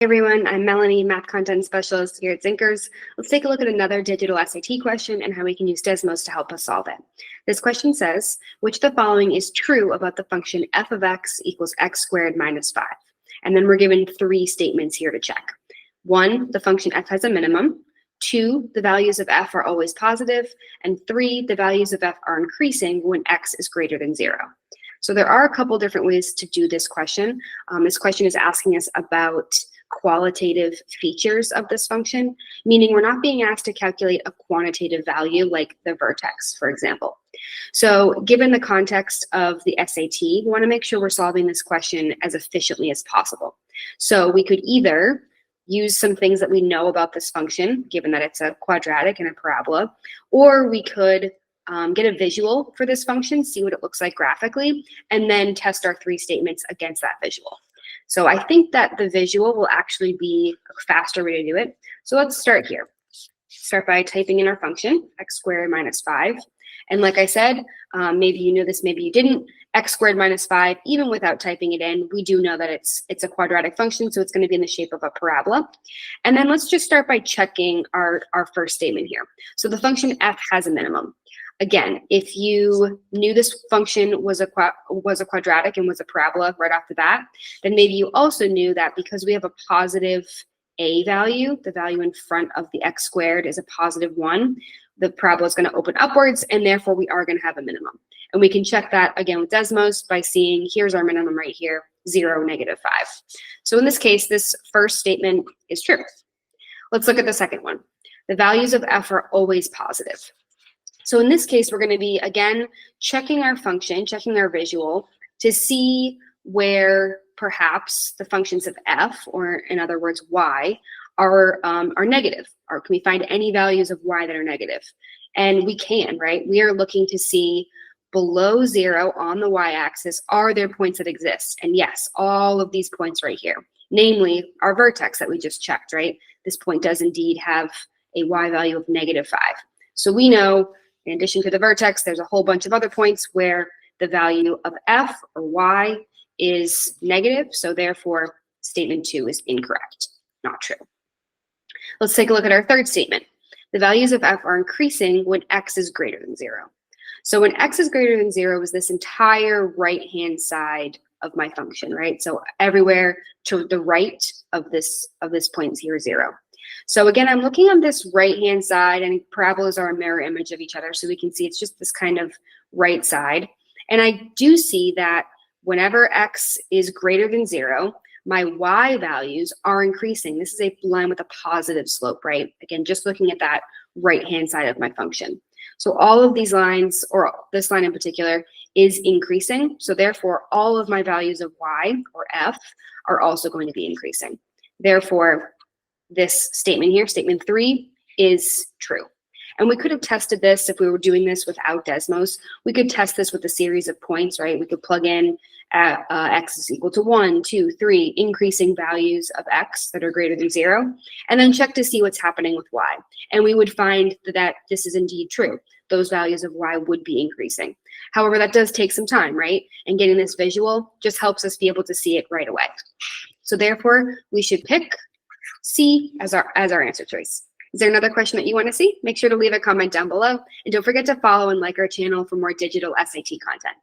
Hey everyone, I'm Melanie, Math Content Specialist here at Zinkers. Let's take a look at another digital SAT question and how we can use Desmos to help us solve it. This question says, which of the following is true about the function f of x equals x squared minus 5? And then we're given three statements here to check. 1, the function f has a minimum. 2, the values of f are always positive. And 3, the values of f are increasing when x is greater than 0. So there are a couple different ways to do this question. This question is asking us about qualitative features of this function, meaning we're not being asked to calculate a quantitative value like the vertex, for example. So given the context of the SAT, we want to make sure we're solving this question as efficiently as possible. So we could either use some things that we know about this function, given that it's a quadratic and a parabola, or we could get a visual for this function, see what it looks like graphically, and then test our three statements against that visual. So I think that the visual will actually be a faster way to do it. So let's start here. Start by typing in our function, x squared minus 5. And like I said, maybe you knew this, maybe you didn't. X squared minus 5, even without typing it in, we do know that it's a quadratic function, so it's going to be in the shape of a parabola. And then let's just start by checking our first statement here. So the function f has a minimum. Again, if you knew this function was a quadratic and was a parabola right off the bat, then maybe you also knew that because we have a positive a value, the value in front of the x squared is a positive 1, the parabola is going to open upwards, and therefore we are going to have a minimum. And we can check that again with Desmos by seeing here's our minimum right here, 0, negative 5. So in this case, this first statement is true. Let's look at the second one. The values of f are always positive. So in this case, we're going to be, again, checking our function, checking our visual to see where perhaps the functions of f, or in other words, y, are negative. Or can we find any values of y that are negative? And we can, right? We are looking to see below 0 on the y-axis, are there points that exist? And yes, all of these points right here, namely our vertex that we just checked, right? This point does indeed have a y value of negative 5. So we know, in addition to the vertex, there's a whole bunch of other points where the value of f or y is negative. So therefore, statement 2 is incorrect, not true. Let's take a look at our third statement. The values of f are increasing when x is greater than 0. So when x is greater than 0 is this entire right-hand side of my function, right? So everywhere to the right of this point here is 0. So again, I'm looking on this right-hand side, and parabolas are a mirror image of each other, so we can see it's just this kind of right side. And I do see that whenever x is greater than 0, my y values are increasing. This is a line with a positive slope, right? Again, just looking at that right-hand side of my function. So all of these lines, or this line in particular, is increasing. So therefore, all of my values of y, or f, are also going to be increasing. Therefore, this statement here, statement 3, is true. And we could have tested this if we were doing this without Desmos. We could test this with a series of points, right? We could plug in x is equal to 1, 2, 3, increasing values of x that are greater than 0, and then check to see what's happening with y. And we would find that this is indeed true. Those values of y would be increasing. However, that does take some time, right? And getting this visual just helps us be able to see it right away. So therefore, we should pick C as our answer choice. Is there another question that you want to see? Make sure to leave a comment down below. And don't forget to follow and like our channel for more digital SAT content.